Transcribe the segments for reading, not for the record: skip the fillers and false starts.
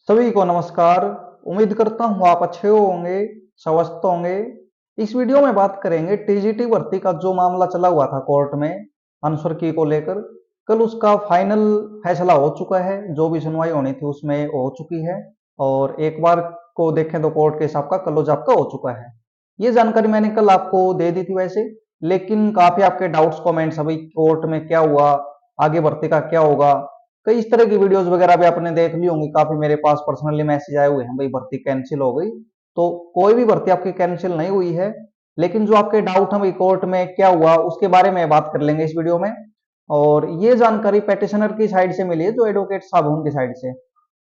सभी को नमस्कार। उम्मीद करता हूँ आप अच्छे होंगे, स्वस्थ होंगे। इस वीडियो में बात करेंगे टीजीटी भर्ती का जो मामला चला हुआ था कोर्ट में आंसर की को लेकर। कल उसका फाइनल फैसला हो चुका है, जो भी सुनवाई होनी थी उसमें हो चुकी है। और एक बार को देखें तो कोर्ट के हिसाब का क्लोज आपका हो चुका है। ये जानकारी मैंने कल आपको दे दी थी वैसे, लेकिन काफी आपके डाउट्स कमेंट्स अभी कोर्ट में क्या हुआ, आगे भर्ती का क्या होगा, कई इस तरह की वीडियोस वगैरह भी आपने देख ली होंगी। काफी मेरे पास पर्सनली मैसेज आए हुए हैं, भाई भर्ती कैंसिल हो गई। तो कोई भी भर्ती आपकी कैंसिल नहीं हुई है, लेकिन जो आपके डाउट है भाई कोर्ट में क्या हुआ उसके बारे में बात कर लेंगे इस वीडियो में। और ये जानकारी पेटिशनर की साइड से मिली है, जो एडवोकेट साहब उनकी साइड से।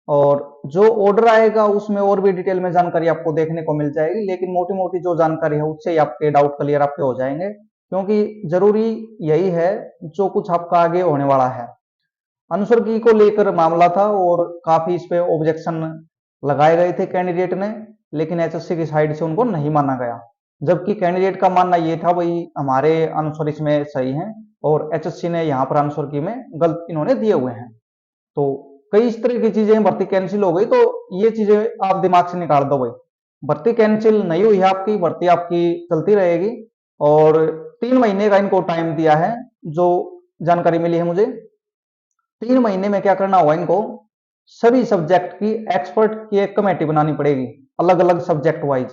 और जो ऑर्डर आएगा उसमें और भी डिटेल में जानकारी आपको देखने को मिल जाएगी, लेकिन मोटी मोटी जो जानकारी है उससे ही आपके डाउट क्लियर आपके हो जाएंगे, क्योंकि जरूरी यही है जो कुछ आपका आगे होने वाला है। अनुस्वर की को लेकर मामला था और काफी इस पे ऑब्जेक्शन लगाए गए थे कैंडिडेट ने, लेकिन एचएससी की साइड से उनको नहीं माना गया। जबकि कैंडिडेट का मानना ये था भाई हमारे अनुस्वर इसमें सही हैं, और एचएससी ने यहाँ पर अनुस्वर की में गलत इन्होंने दिए हुए हैं। तो कई इस तरह की चीजें, भर्ती कैंसिल हो गई तो ये चीजें आप दिमाग से निकाल दो भाई। भर्ती कैंसिल नहीं हुई है आपकी, भर्ती आपकी चलती रहेगी। और 3 महीने का इनको टाइम दिया है, जो जानकारी मिली है मुझे। 3 महीने में क्या करना होगा इनको, सभी सब्जेक्ट की एक्सपर्ट की एक कमेटी बनानी पड़ेगी, अलग अलग सब्जेक्ट वाइज।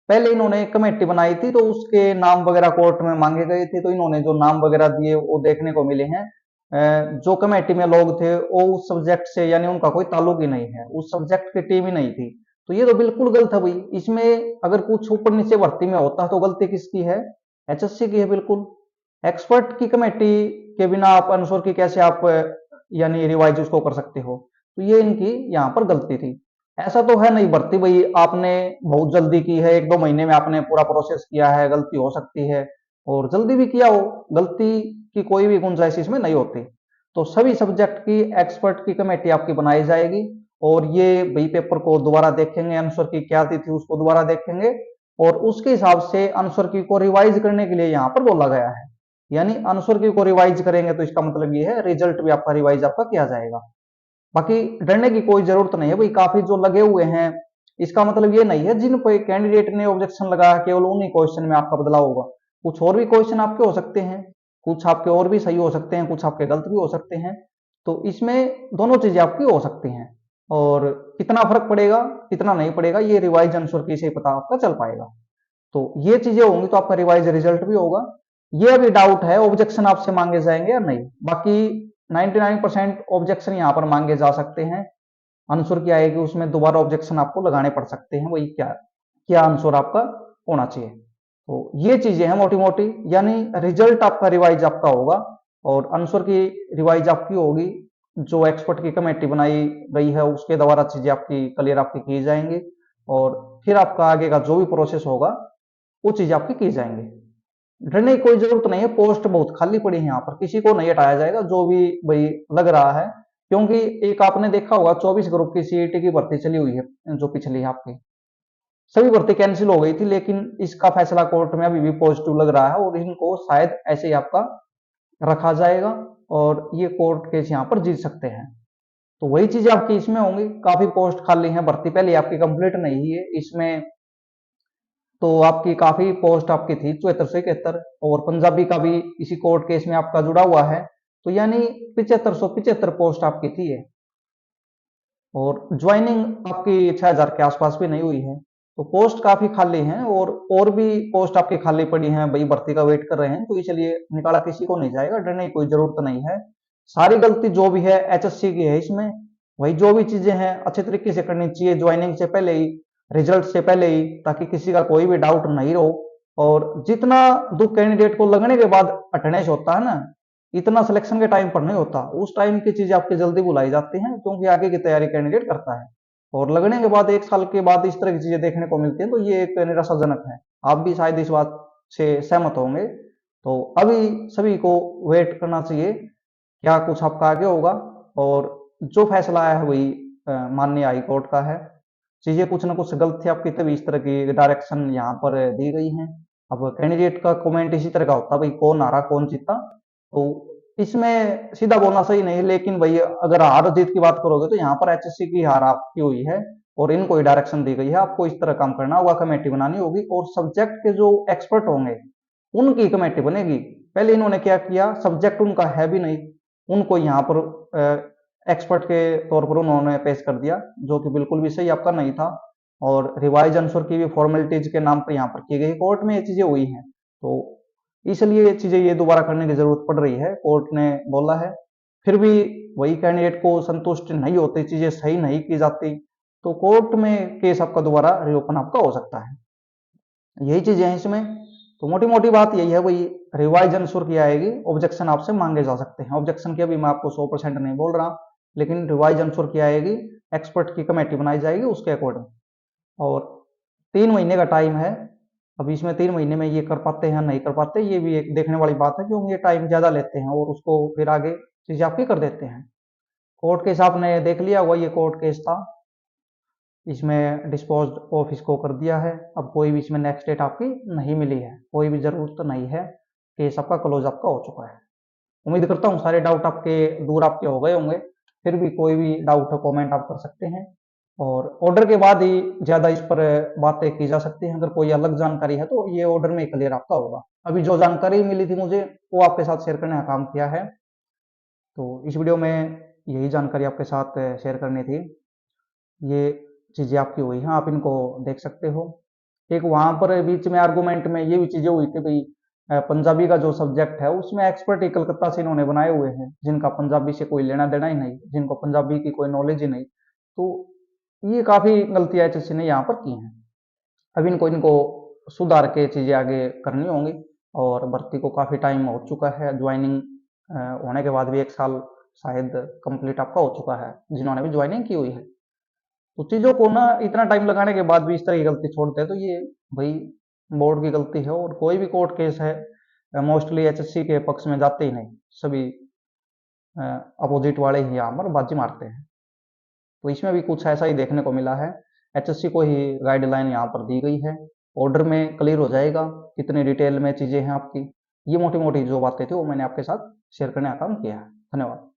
पहले इन्होंने एक कमेटी बनाई थी तो उसके नाम वगैरह कोर्ट में मांगे गए थे, तो इन्होंने जो नाम वगैरह दिए वो देखने को मिले हैं। जो कमेटी में लोग थे वो उस सब्जेक्ट से, यानी उनका कोई ताल्लुक ही नहीं है, उस सब्जेक्ट की टीम ही नहीं थी। तो ये तो बिल्कुल गलत है भाई। इसमें अगर कुछ ऊपर नीचे भर्ती में होता तो गलती किसकी है? एचएससी की है बिल्कुल। एक्सपर्ट की कमेटी के बिना आप अनुसार की कैसे आप यानी रिवाइज उसको कर सकते हो? तो ये इनकी यहाँ पर गलती थी। ऐसा तो है नहीं भर्ती भाई आपने बहुत जल्दी की है, 1-2 महीने में आपने पूरा प्रोसेस किया है, गलती हो सकती है। और जल्दी भी किया हो, गलती की कोई भी गुंजाइश इसमें नहीं होती। तो सभी सब्जेक्ट की एक्सपर्ट की कमेटी आपकी बनाई जाएगी, और ये भाई पेपर को दोबारा देखेंगे, आंसर की क्या थी उसको दोबारा देखेंगे, और उसके हिसाब से आंसर की को रिवाइज करने के लिए यहाँ पर बोला गया है। यानी आंसर की को रिवाइज करेंगे तो इसका मतलब ये है रिजल्ट भी आपका रिवाइज आपका किया जाएगा। बाकी डरने की कोई जरूरत नहीं है भाई, काफी जो लगे हुए हैं, इसका मतलब ये नहीं है जिन पे कैंडिडेट ने ऑब्जेक्शन लगाया केवल उन्हीं क्वेश्चन में आपका बदलाव होगा। कुछ और भी क्वेश्चन आपके हो सकते हैं, कुछ आपके और भी सही हो सकते हैं, कुछ आपके गलत भी हो सकते हैं। तो इसमें दोनों चीजें आपकी हो सकती हैं। और कितना फर्क पड़ेगा कितना नहीं पड़ेगा ये रिवाइज आंसर की से पता आपका चल पाएगा। तो ये चीजें होंगी तो आपका रिवाइज रिजल्ट भी होगा। ये अभी डाउट है ऑब्जेक्शन आपसे मांगे जाएंगे या नहीं। बाकी 99% ऑब्जेक्शन यहाँ पर मांगे जा सकते हैं। आंसर क्या आएगी उसमें दोबारा ऑब्जेक्शन आपको लगाने पड़ सकते हैं, वही क्या क्या आंसर आपका होना चाहिए। तो ये चीजें हैं मोटी मोटी, यानी रिजल्ट आपका रिवाइज आपका होगा, और आंसर की रिवाइज आपकी होगी। जो एक्सपर्ट की कमेटी बनाई गई है उसके द्वारा चीजें आपकी क्लियर आपकी की जाएंगी, और फिर आपका आगे का जो भी प्रोसेस होगा वो चीज आपकी की जाएंगी। डरने की कोई जरूरत नहीं है, पोस्ट बहुत खाली पड़ी है यहाँ पर, किसी को नहीं हटाया जाएगा जो भी भाई लग रहा है। क्योंकि एक आपने देखा होगा 24 ग्रुप की सीईटी की भर्ती चली हुई है जो पिछली है आपकी, सभी भर्ती कैंसिल हो गई थी, लेकिन इसका फैसला कोर्ट में अभी भी पॉजिटिव लग रहा है, और इनको शायद ऐसे ही आपका रखा जाएगा, और ये कोर्ट केस यहाँ पर जीत सकते हैं। तो वही चीजें आपकी इसमें होंगी। काफी पोस्ट खाली है, भर्ती पहले आपकी कंप्लीट नहीं हुई है इसमें। तो आपकी काफी पोस्ट आपकी थी 74 से 71, और पंजाबी का भी इसी कोर्ट केस में आपका जुड़ा हुआ है। तो यानी 7575 पोस्ट आपकी थी है, और ज्वाइनिंग आपकी 6000 के आसपास भी नहीं हुई है। तो पोस्ट काफी खाली हैं, और भी पोस्ट आपकी खाली पड़ी हैं भाई, भर्ती का वेट कर रहे हैं, तो इसलिए निकाला किसी को नहीं जाएगा, डरने की कोई जरूरत नहीं है। सारी गलती जो भी है एचएससी की है इसमें। वही जो भी चीजें हैं अच्छे तरीके से करनी चाहिए ज्वाइनिंग से पहले ही, रिजल्ट से पहले ही, ताकि किसी का कोई भी डाउट नहीं रहो। और जितना दुख कैंडिडेट को लगने के बाद अटेंडेंस होता है ना, इतना सिलेक्शन के टाइम पर नहीं होता। उस टाइम की चीजें आपकी जल्दी बुलाई जाती हैं, क्योंकि आगे की तैयारी कैंडिडेट करता है। और लगने के बाद 1 साल के बाद इस तरह की चीजें देखने को मिलती हैं, तो ये एक निराशाजनक है। आप भी शायद इस बात से सहमत होंगे। तो अभी सभी को वेट करना चाहिए क्या कुछ आपका आगे होगा। और जो फैसला आया है वही माननीय हाई कोर्ट का है। चीजें कुछ ना कुछ गलत थी आपकी, तभी इस तरह की डायरेक्शन यहाँ पर दी गई है। अब कैंडिडेट का कमेंट इसी तरह का होता है भाई, कौन हारा कौन जीता। तो इसमें सीधा बोलना सही नहीं, लेकिन भाई अगर हार जीत की बात करोगे तो यहाँ पर एचएससी की हार आपकी हुई है और इनको ही डायरेक्शन दी गई है, आपको इस तरह काम करना होगा, कमेटी बनानी होगी और सब्जेक्ट के जो एक्सपर्ट होंगे उनकी कमेटी बनेगी। पहले इन्होंने क्या किया, सब्जेक्ट उनका है भी नहीं, उनको यहाँ पर एक्सपर्ट के तौर पर उन्होंने पेश कर दिया, जो कि बिल्कुल भी सही आपका नहीं था। और रिवाइज आंसर की भी फॉर्मेलिटीज के नाम पर यहाँ पर की गई, कोर्ट में ये चीजें हुई हैं, तो इसलिए ये चीजें ये दोबारा करने की जरूरत पड़ रही है, कोर्ट ने बोला है। फिर भी वही कैंडिडेट को संतुष्ट नहीं होती, चीजें सही नहीं की जाती, तो कोर्ट में केस आपका दोबारा रिओपन आपका हो सकता है। यही चीजें हैं इसमें। तो मोटी मोटी बात यही है, वही रिवाइज आंसर की आएगी, ऑब्जेक्शन आपसे मांगे जा सकते हैं। ऑब्जेक्शन की अभी मैं आपको 100% नहीं बोल रहा, लेकिन रिवाइज आंसर की आएगी, एक्सपर्ट की कमेटी बनाई जाएगी उसके अकॉर्डिंग। और 3 महीने का टाइम है। अब इसमें 3 महीने में ये कर पाते हैं नहीं कर पाते, ये भी एक देखने वाली बात है, क्योंकि ये टाइम ज्यादा लेते हैं और उसको फिर आगे चीजें आपकी कर देते हैं। कोर्ट केस आपने देख लिया हुआ, ये कोर्ट केस था, इसमें डिस्पोज ऑफ इसको कर दिया है। अब कोई भी इसमें नेक्स्ट डेट आपकी नहीं मिली है, कोई भी जरूरत नहीं है, केस आपका क्लोज आपका हो चुका है। उम्मीद करता हूँ सारे डाउट आपके दूर आपके हो गए होंगे। फिर भी कोई भी डाउट हो कमेंट आप कर सकते हैं, और ऑर्डर के बाद ही ज्यादा इस पर बातें की जा सकती हैं। अगर कोई अलग जानकारी है तो ये ऑर्डर में क्लियर आपका होगा। अभी जो जानकारी मिली थी मुझे वो आपके साथ शेयर करने का काम किया है, तो इस वीडियो में यही जानकारी आपके साथ शेयर करनी थी। ये चीजें आपकी हुई हैं, आप इनको देख सकते हो। एक वहां पर बीच में आर्गूमेंट में ये भी चीजें हुई थी भाई, पंजाबी का जो सब्जेक्ट है उसमें एक्सपर्ट ही कलकत्ता से इन्होंने बनाए हुए हैं, जिनका पंजाबी से कोई लेना देना ही नहीं, जिनको पंजाबी की कोई नॉलेज ही नहीं। तो ये काफी गलतियां एचएससी ने यहाँ पर की हैं। अब इनको इनको सुधार के चीजें आगे करनी होंगी। और भर्ती को काफी टाइम हो चुका है, ज्वाइनिंग होने के बाद भी 1 साल शायद कंप्लीट आपका हो चुका है जिन्होंने भी ज्वाइनिंग की हुई है। तो चीजों को ना इतना टाइम लगाने के बाद भी इस तरह की गलती छोड़ते हैं, तो ये भाई बोर्ड की गलती है। और कोई भी कोर्ट केस है मोस्टली एचएससी के पक्ष में जाते ही नहीं, सभी अपोजिट वाले ही यहाँ पर बाजी मारते हैं। तो इसमें भी कुछ ऐसा ही देखने को मिला है, एचएससी को ही गाइडलाइन यहाँ पर दी गई है। ऑर्डर में क्लियर हो जाएगा कितनी डिटेल में चीजें हैं आपकी। ये मोटी मोटी जो बातें थी वो मैंने आपके साथ शेयर करने का काम किया है। धन्यवाद।